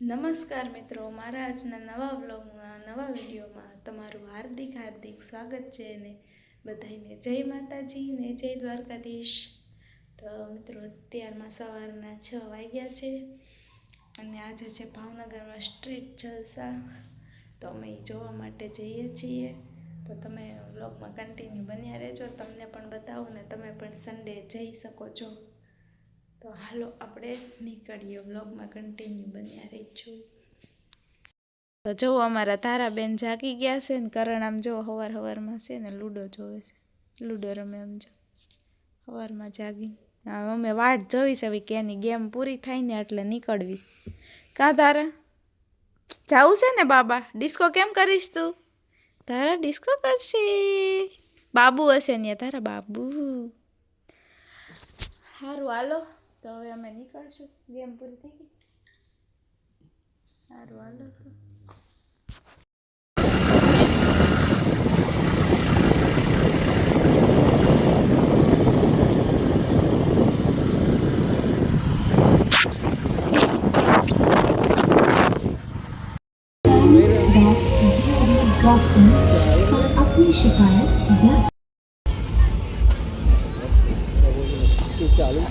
નમસ્કાર મિત્રો, મારા આજના નવા વ્લોગમાં નવા વિડીયોમાં તમારું હાર્દિક સ્વાગત છે ને બધાને જય માતાજી ને જય દ્વારકાધીશ। તો મિત્રો અત્યારમાં સવારના 6 વાગ્યા છે અને આજે છે ભાવનગરમાં સ્ટ્રીટ જલસા। તો અમે જોવા માટે જઈએ છીએ, તો તમે વ્લોગમાં કન્ટિન્યુ બન્યા રહેજો, તમને પણ બતાવું ને તમે પણ સન્ડે જઈ શકો છો। તો હાલો આપણે નીકળીએ, વ્લોગમાં કન્ટિન્યુ બન્યા રહીશું। તો જો અમારા તારાબેન જાગી ગયા છે ને કરણ આમ જો હવારમાં છે ને લૂડો જોવે છે, લૂડો રમે આમ જો સવારમાં જાગી। હા અમે વાટ જોઈ છે કે એની ગેમ પૂરી થાય ને એટલે નીકળવી। કા તારા જાવું છે ને બાબા? ડિસ્કો કેમ કરીશ તું? તારા ડિસ્કો કરશે? બાબુ હશે ને તારા બાબુ? સારું હાલો, તો હવે અમે નીકળશું, ગેમ પૂરી થઈ ગઈ। સારું હાલો તો अपनी शिकायत चालू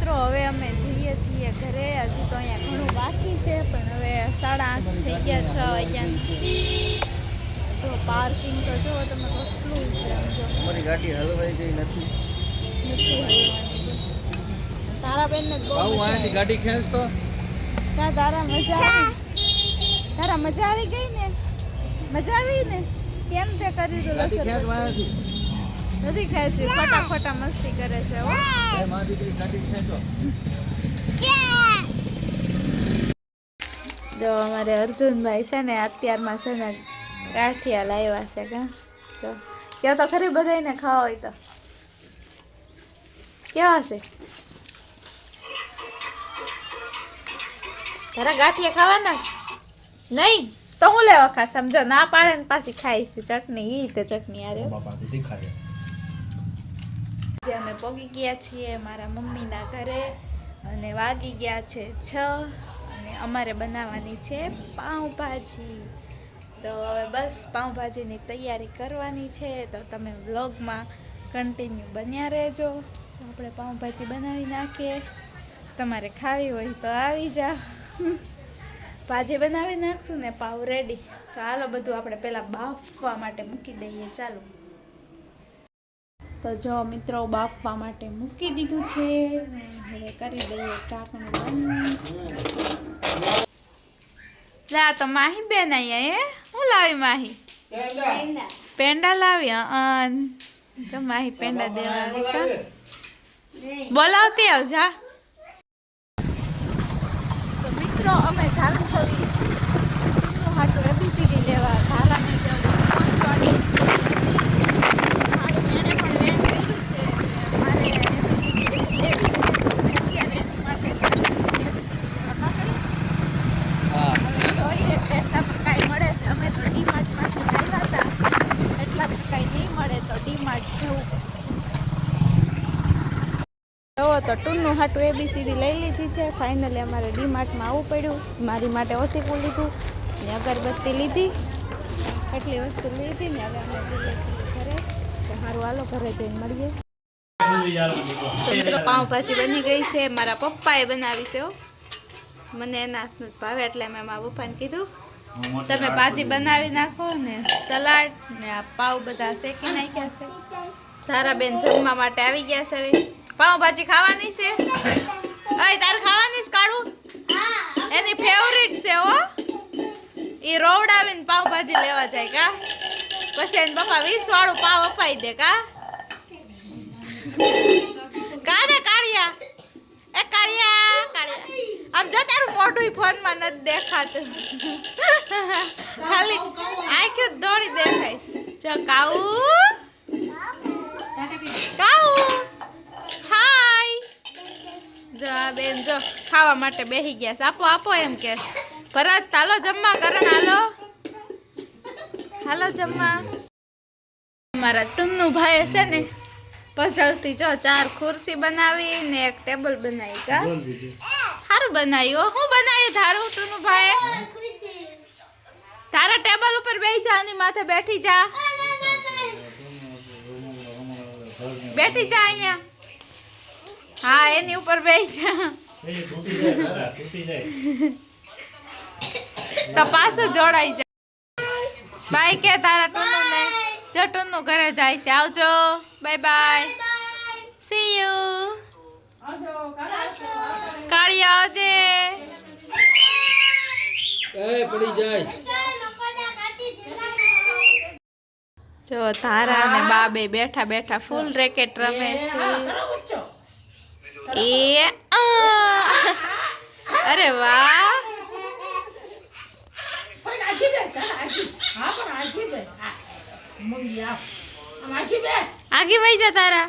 મિત્રો હવે અમે જઈએ છીએ ઘરે. હજી તો અહીંયા ઘણું બાકી છે, પણ હવે 8:30 થઈ ગયા, 6 વાગ્યા. તો પાર્કિંગ તો જો તમે કેટલું છે. અમારી ગાડી હલવાઈ ગઈ નથી. તારા બેન ને બહુ આથી ગાડી ખેંચતો. તારા મજા આવી ગઈ ને? મજા આવી ને? કેમ તે કરી દો લસર નથી ખેંચી, ખોટા મસ્તી કરે છે. જો અમારે અર્જુનભાઈ છે ને અત્યારમાં છે ને ગાંઠિયા લાવ્યા છે. કા જો ક્યાં તો ખરી બધાને ખાવા હોય તો કેવા છે? તારા ગાંઠિયા ખાવાના નહીં તો હું લેવા ખા? સમજો ના પાડે ને પાછી ખાઈ છે ચટણી. ઈ તે ચટણી યાર જે અમે પોગી ગયા છીએ મારા મમ્મીના ઘરે અને વાગી ગયા છે 6 અને અમારે બનાવવાની છે પાઉંભાજી. તો હવે બસ પાઉંભાજીની તૈયારી કરવાની છે. તો તમે વ્લોગમાં કન્ટિન્યુ બન્યા રહેજો. તો આપણે પાઉંભાજી બનાવી નાખીએ. તમારે ખાવી હોય તો આવી જાઓ. ભાજી બનાવી નાખશું ને પાવ રેડી. તો હાલો બધું આપણે પહેલાં બાફવા માટે મૂકી દઈએ. ચાલો તો જો મિત્રો બાફવા માટે મૂકી દીધું છે. હવે કરી દઈએ ઢાંકણું બંધ. લા તો માહી બેન અહીંયા હું લાવી માહી? પેંડા લાવી. તો માહી પેંડા દેવા આવી કા? બોલાવતી આવજા. તો મિત્રો અમે ચાલુ છવી હાટું એબીસીડી લેવા ધારાને પહોંચવાની તો ટૂનનું હાટું એબીસીડી લઈ લીધી છે. ફાઇનલી અમારે ડીમાર્ટમાં આવવું પડ્યું. મારી માટે ઓસીકું લીધું ને અગરબત્તી લીધી. એટલી વસ્તુ લીધી ને હવે અમે જઈએ છીએ ઘરે. તો સારું હાલો ઘરે જઈને મળીએ. મિત્રો પાઉંભાજી બની ગઈ છે. મારા પપ્પાએ બનાવી છે. મને એના હાથનું જ ભાવે એટલે મેં મારા પપ્પાને કીધું તમે ભાજી બનાવી નાખો ને સલાડ ને આ પાઉં બધા શેકી નાખ્યા છે. ધારાબેન જમવા માટે આવી ગયા છે. હવે પાઉંભાજી ખાવાની છે? અય તારે ખાવાની છે કાળું? એની ફેવરિટ છે હો. એ રોવડાવીને પાઉંભાજી લેવા જાય કા? પછી એને પપ્પા 20 વાળું પાવ અપાઈ દે કા? કાને કાળિયા? એ કાળિયા આમ જો તારું મોઢું ફોનમાં નથી દેખાતું. ખાલી આંખો દોડી દેખાય. જો કાઉ હાય. જો આ બેન જો ખાવા માટે બેસી ગયા છે. આપો એમ કે ભરત હાલો જમવા. કરણ હાલો જમવા. મારા ટુન્નુ ભાઈ છે ને પઝલથી જો 4 ખુરશી બનાવી ને એક ટેબલ બનાવી કા? સારું બનાવ્યું. હું બનાવ્યું ધારું ટુન્નુ ભાઈ? તારા ટેબલ ઉપર બેસી જા, આની માથે બેઠી જા. બેઠી જા અહીંયા. હા એની ઉપર બેસી જા. તો પાછું જોડાઈ જા. બાય કે તારા ટુન્નુ ને. જો ટુન્નુ ઘરે જાય છે. આવજો. Bye bye. C you. કાળિયા આવજે. પડી જાય. જો ધારા અને બાબે બેઠા ફૂલ રેકેટ રમે છે. એ અરે વાહ. આગે વઈ જા તારા.